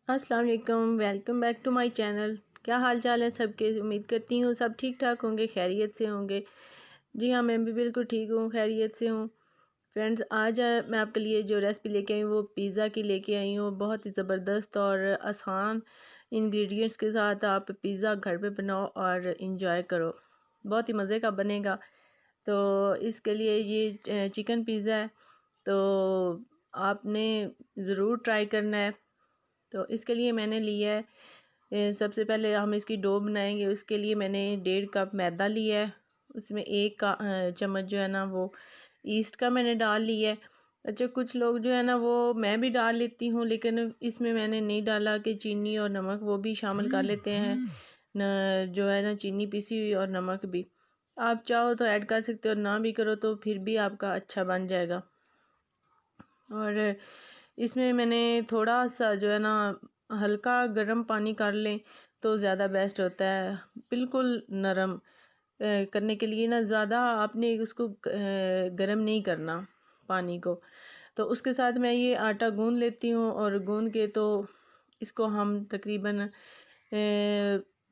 अस्सलाम वालेकुम, welcome back to my channel. क्या हाल चाल है सबके? उम्मीद करती हूँ सब ठीक ठाक होंगे, खैरियत से होंगे। जी हाँ, मैं भी बिल्कुल ठीक हूँ, खैरियत से हूँ। फ्रेंड्स, आज मैं आपके लिए जो रेसिपी लेके आई हूँ वो पिज़्ज़ा की लेके आई हूँ। बहुत ही ज़बरदस्त और आसान इंग्रेडिएंट्स के साथ आप पिज़्ज़ा घर पे बनाओ और इंजॉय करो। बहुत ही मज़े का बनेगा। तो इसके लिए ये चिकन पिज़्ज़ा है, तो आपने ज़रूर ट्राई करना है। तो इसके लिए मैंने लिया है, सबसे पहले हम इसकी डो बनाएंगे। उसके लिए मैंने 1.5 कप मैदा लिया है। उसमें 1 चम्मच जो है ना वो ईस्ट का मैंने डाल लिया है। अच्छा, कुछ लोग जो है ना वो मैं भी डाल लेती हूँ, लेकिन इसमें मैंने नहीं डाला कि चीनी और नमक वो भी शामिल कर लेते हैं न, जो है ना चीनी पिसी हुई और नमक भी। आप चाहो तो ऐड कर सकते हो, ना भी करो तो फिर भी आपका अच्छा बन जाएगा। और इसमें मैंने थोड़ा सा जो है ना हल्का गर्म पानी कर लें तो ज़्यादा बेस्ट होता है। बिल्कुल नरम करने के लिए ना ज़्यादा आपने उसको गर्म नहीं करना पानी को। तो उसके साथ मैं ये आटा गूंद लेती हूँ और गूंद के तो इसको हम तकरीबन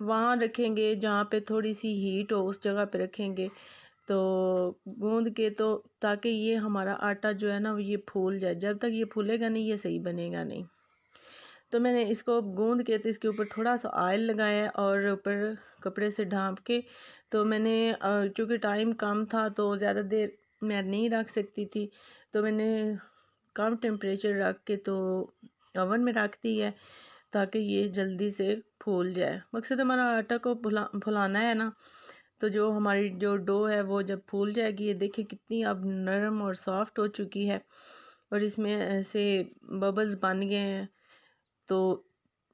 वहाँ रखेंगे जहाँ पे थोड़ी सी हीट हो, उस जगह पे रखेंगे। तो गूंद के तो ताकि ये हमारा आटा जो है ना ये फूल जाए। जब तक ये फूलेगा नहीं ये सही बनेगा नहीं। तो मैंने इसको गूंद के तो इसके ऊपर थोड़ा सा ऑयल लगाया और ऊपर कपड़े से ढांप के, तो मैंने चूँकि टाइम कम था तो ज़्यादा देर मैं नहीं रख सकती थी, तो मैंने कम टेम्परेचर रख के तो ओवन में रख दी है ताकि ये जल्दी से फूल जाए। मकसद हमारा आटा को फुलाना है ना। तो जो हमारी जो डो है वो जब फूल जाएगी, ये देखिए कितनी अब नरम और सॉफ्ट हो चुकी है और इसमें ऐसे बबल्स बन गए हैं। तो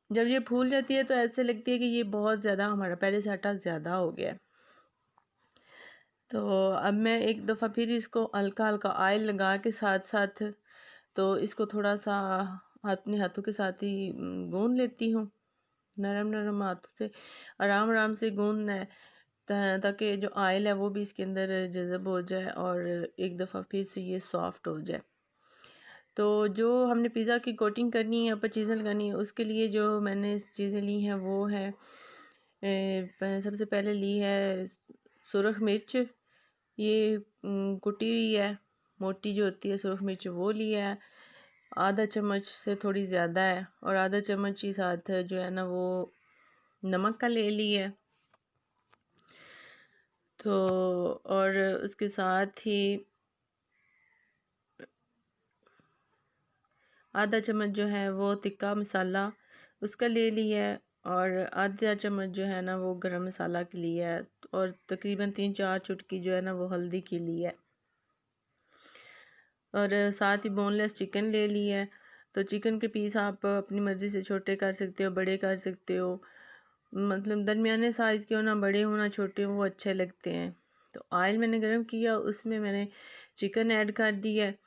जब ये फूल जाती है तो ऐसे लगती है कि ये बहुत ज़्यादा हमारा पहले से आटा ज़्यादा हो गया है। तो अब मैं एक दफ़ा फिर इसको हल्का हल्का ऑयल लगा के साथ साथ तो इसको थोड़ा सा अपने हाथों के साथ ही गूंद लेती हूँ। नरम नरम हाथों से आराम आराम से गूंदना है ताकि जो ऑयल है वो भी इसके अंदर जज़ब हो जाए और एक दफ़ा फिर से ये सॉफ्ट हो जाए। तो जो हमने पिज़्ज़ा की कोटिंग करनी है, ऊपर चीज़ें लगानी है, उसके लिए जो मैंने चीज़ें ली हैं वो है सबसे पहले ली है सुरख मिर्च। ये कुटी हुई है, मोटी जो होती है सुरख मिर्च वो ली है। आधा चम्मच से थोड़ी ज़्यादा है और आधा चम्मच ही साथ जो है ना वो नमक का ले ली है। तो और उसके साथ ही आधा चम्मच जो है वो तिक्का मसाला उसका ले लिया है और आधा चम्मच जो है ना वो गरम मसाला के लिए है और तकरीबन 3-4 चुटकी जो है ना वो हल्दी के लिए है। और साथ ही बोनलेस चिकन ले लिया है। तो चिकन के पीस आप अपनी मर्ज़ी से छोटे कर सकते हो, बड़े कर सकते हो, मतलब दरमियाने साइज़ के हो, ना बड़े हो ना छोटे हो, वो अच्छे लगते हैं। तो ऑयल मैंने गरम किया, उसमें मैंने चिकन ऐड कर दिया है।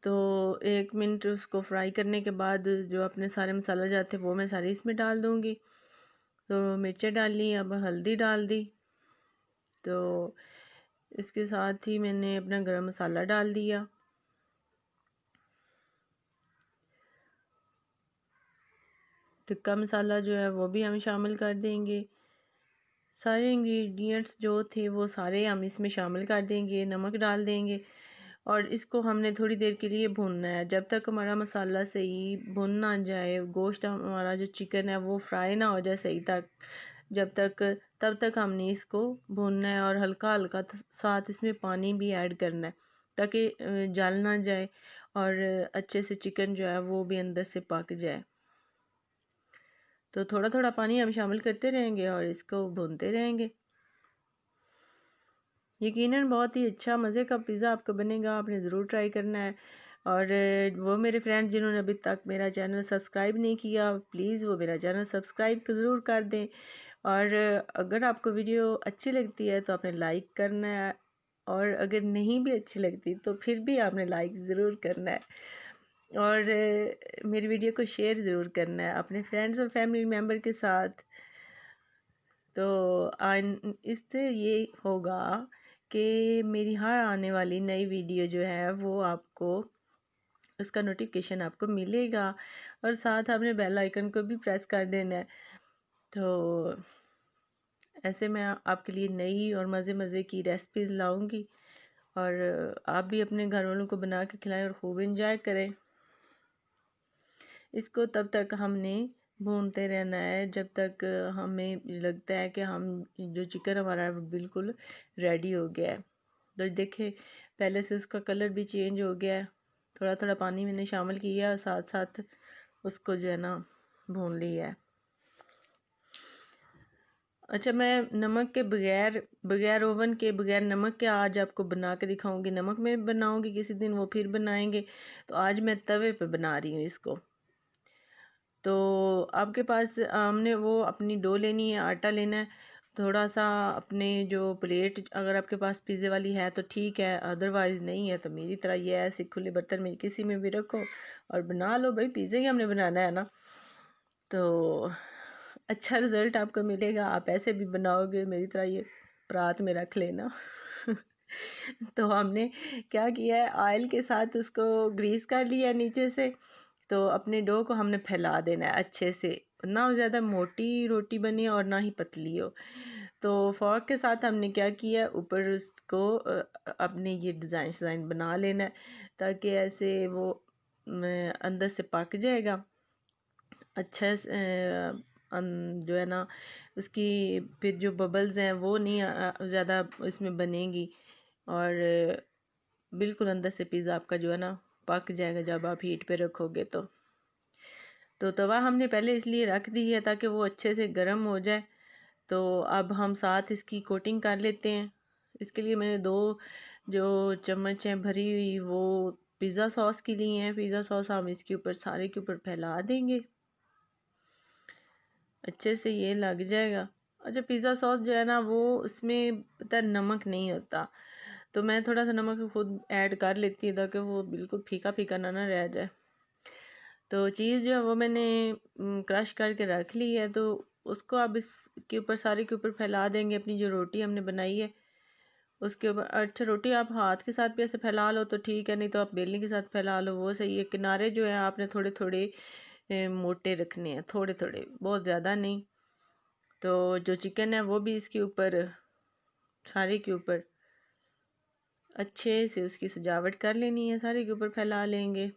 तो 1 मिनट उसको फ्राई करने के बाद जो अपने सारे मसाला जाते वो मैं सारे इसमें डाल दूँगी। तो मिर्चें डाल ली, अब हल्दी डाल दी। तो इसके साथ ही मैंने अपना गरम मसाला डाल दिया। टिक्का मसाला जो है वो भी हम शामिल कर देंगे। सारे इंग्रेडिएंट्स जो थे वो सारे हम इसमें शामिल कर देंगे, नमक डाल देंगे और इसको हमने थोड़ी देर के लिए भूनना है। जब तक हमारा मसाला सही भुन ना जाए, गोश्त हमारा जो चिकन है वो फ्राई ना हो जाए सही तक, जब तक तब तक हमने इसको भूनना है और हल्का हल्का साथ इसमें पानी भी ऐड करना है ताकि जल ना जाए और अच्छे से चिकन जो है वो भी अंदर से पक जाए। तो थोड़ा थोड़ा पानी हम शामिल करते रहेंगे और इसको भूनते रहेंगे। यकीनन बहुत ही अच्छा मज़े का पिज़्ज़ा आपका बनेगा, आपने ज़रूर ट्राई करना है। और वो मेरे फ्रेंड्स जिन्होंने अभी तक मेरा चैनल सब्सक्राइब नहीं किया, प्लीज़ वो मेरा चैनल सब्सक्राइब ज़रूर कर दें। और अगर आपको वीडियो अच्छी लगती है तो आपने लाइक करना है और अगर नहीं भी अच्छी लगती तो फिर भी आपने लाइक ज़रूर करना है और मेरी वीडियो को शेयर ज़रूर करना है अपने फ्रेंड्स और फैमिली मेम्बर के साथ। तो इससे ये होगा कि मेरी हर आने वाली नई वीडियो जो है वो आपको उसका नोटिफिकेशन आपको मिलेगा। और साथ आपने बेल आइकन को भी प्रेस कर देना है। तो ऐसे मैं आपके लिए नई और मज़े मज़े की रेसिपीज़ लाऊंगी, और आप भी अपने घर वालों को बना के खिलाएं और खूब इंजॉय करें। इसको तब तक हमने भूनते रहना है जब तक हमें लगता है कि हम जो चिकन हमारा बिल्कुल रेडी हो गया है। तो देखे पहले से उसका कलर भी चेंज हो गया है, थोड़ा थोड़ा पानी मैंने शामिल किया और साथ साथ उसको जो है ना भून लिया है। अच्छा, मैं नमक के बगैर बगैर ओवन के बगैर नमक के आज आपको बना के दिखाऊंगी। नमक में बनाऊंगी किसी दिन, वो फिर बनाएंगे। तो आज मैं तवे पे बना रही हूँ इसको। तो आपके पास हमने वो अपनी डो लेनी है, आटा लेना है थोड़ा सा। अपने जो प्लेट अगर आपके पास पिज़्ज़े वाली है तो ठीक है, अदरवाइज़ नहीं है तो मेरी तरह ये ऐसे खुले बर्तन में किसी में भी रखो और बना लो। भाई पिज़्ज़ा ही हमने बनाना है ना, तो अच्छा रिज़ल्ट आपको मिलेगा। आप ऐसे भी बनाओगे मेरी तरह, ये परात में रख लेना। तो हमने क्या किया है, ऑयल के साथ उसको ग्रीस कर लिया नीचे से। तो अपने डो को हमने फैला देना है अच्छे से, ना ज़्यादा मोटी रोटी बने और ना ही पतली हो। तो फॉर्क के साथ हमने क्या किया, ऊपर उसको अपने ये डिज़ाइन बना लेना है, ताकि ऐसे वो अंदर से पक जाएगा अच्छा से। जो है ना उसकी फिर जो बबल्स हैं वो नहीं ज़्यादा इसमें बनेंगी, और बिल्कुल अंदर से पिज़्ज़ा आपका जो है ना पक जाएगा जब आप हीट पे रखोगे। तो तवा हमने पहले इसलिए रख दी है ताकि वो अच्छे से गर्म हो जाए। तो अब हम साथ इसकी कोटिंग कर लेते हैं। इसके लिए मैंने 2 जो चम्मच हैं भरी हुई वो पिज़्ज़ा सॉस की ली हैं। पिज़्ज़ा सॉस हम इसके ऊपर सारे के ऊपर फैला देंगे, अच्छे से ये लग जाएगा। अच्छा, पिज़्ज़ा सॉस जो है ना वो उसमें पता है नमक नहीं होता, तो मैं थोड़ा सा नमक खुद ऐड कर लेती हूँ ताकि वो बिल्कुल फीका फीका ना रह जाए। तो चीज़ जो है वो मैंने क्रश करके रख ली है। तो उसको अब इसके ऊपर सारे के ऊपर फैला देंगे अपनी जो रोटी हमने बनाई है उसके ऊपर। अच्छा, रोटी आप हाथ के साथ भी ऐसे फैला लो तो ठीक है, नहीं तो आप बेलनी के साथ फैला लो, वो सही है। किनारे जो है आपने थोड़े थोड़े मोटे रखने हैं, थोड़े थोड़े, बहुत ज़्यादा नहीं। तो जो चिकन है वो भी इसके ऊपर सारे के ऊपर अच्छे से उसकी सजावट कर लेनी है, सारे के ऊपर फैला लेंगे।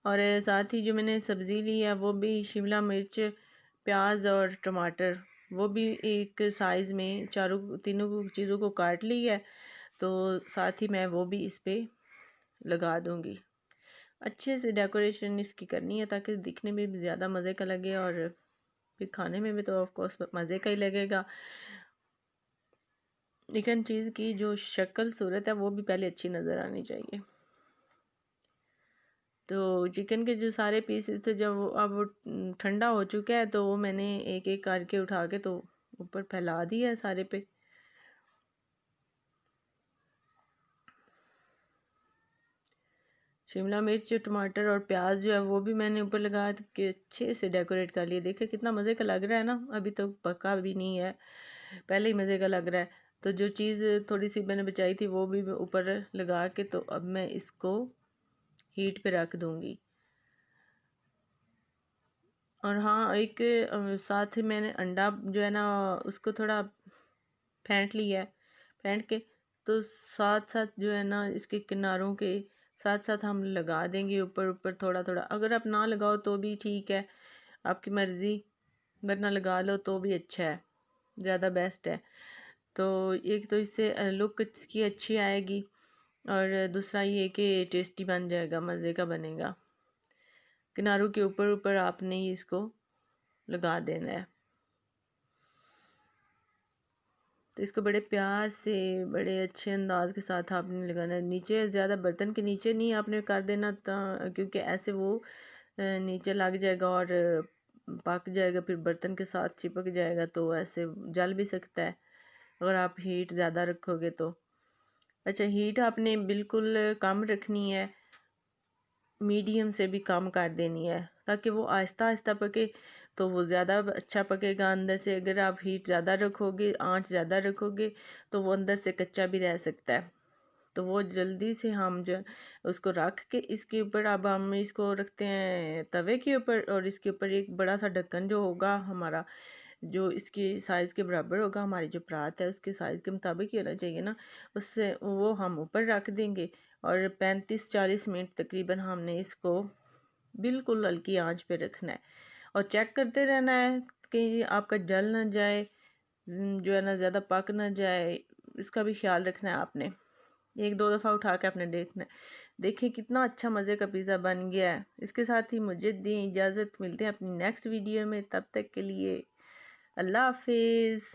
और साथ ही जो मैंने सब्ज़ी ली है वो भी शिमला मिर्च, प्याज और टमाटर, वो भी एक साइज़ में तीनों चीज़ों को काट ली है। तो साथ ही मैं वो भी इस पे लगा दूंगी। अच्छे से डेकोरेशन इसकी करनी है ताकि दिखने में भी ज़्यादा मज़े का लगे, और फिर खाने में भी तो ऑफ कोर्स मज़े का ही लगेगा। लेकिन चीज़ की जो शक्ल सूरत है वो भी पहले अच्छी नज़र आनी चाहिए। तो चिकन के जो सारे पीसेस थे जब अब वो ठंडा हो चुका है तो वो मैंने एक एक करके उठा के तो ऊपर फैला दिया है सारे पे। शिमला मिर्च, टमाटर और प्याज जो है वो भी मैंने ऊपर लगा के अच्छे से डेकोरेट कर लिया। देखिए कितना मज़े का लग रहा है ना, अभी तो पका भी नहीं है, पहले ही मज़े का लग रहा है। तो जो चीज़ थोड़ी सी मैंने बचाई थी वो भी ऊपर लगा के तो अब मैं इसको हीट पे रख दूँगी। और हाँ, एक साथ ही मैंने अंडा जो है ना उसको थोड़ा फेंट लिया है, फेंट के तो साथ साथ जो है ना इसके किनारों के साथ साथ हम लगा देंगे ऊपर ऊपर थोड़ा थोड़ा। अगर आप ना लगाओ तो भी ठीक है, आपकी मर्ज़ी, वरना लगा लो तो भी अच्छा है, ज़्यादा बेस्ट है। तो एक तो इससे लुक इसकी अच्छी आएगी, और दूसरा ये कि टेस्टी बन जाएगा, मज़े का बनेगा। किनारों के ऊपर ऊपर आपने ही इसको लगा देना है। तो इसको बड़े प्यार से बड़े अच्छे अंदाज के साथ आपने लगाना है। नीचे ज़्यादा बर्तन के नीचे नहीं आपने कर देना क्योंकि ऐसे वो नीचे लग जाएगा और पक जाएगा, फिर बर्तन के साथ चिपक जाएगा, तो ऐसे जल भी सकता है अगर आप हीट ज़्यादा रखोगे तो। अच्छा, हीट आपने बिल्कुल कम रखनी है, मीडियम से भी कम कर देनी है ताकि वो आहिस्ता आहिस्ता पके, तो वो ज़्यादा अच्छा पकेगा अंदर से। अगर आप हीट ज़्यादा रखोगे, आंच ज़्यादा रखोगे, तो वो अंदर से कच्चा भी रह सकता है। तो वो जल्दी से हम जो उसको रख के इसके ऊपर अब हम इसको रखते हैं तवे के ऊपर, और इसके ऊपर एक बड़ा सा ढक्कन जो होगा हमारा, जो इसकी साइज़ के बराबर होगा, हमारी जो परात है उसके साइज़ के मुताबिक ही होना चाहिए ना, उससे वो हम ऊपर रख देंगे। और 35-40 मिनट तकरीबन हमने इसको बिल्कुल हल्की आंच पे रखना है और चेक करते रहना है कि आपका जल ना जाए, जो है ना ज़्यादा पक ना जाए, इसका भी ख्याल रखना है आपने। एक दो दफ़ा उठा के आपने देखना है। देखिए कितना अच्छा मज़े का पिज़्ज़ा बन गया है। इसके साथ ही मुझे दें इजाज़त, मिलते हैं अपनी नेक्स्ट वीडियो में, तब तक के लिए अल्लाह हाफिज़।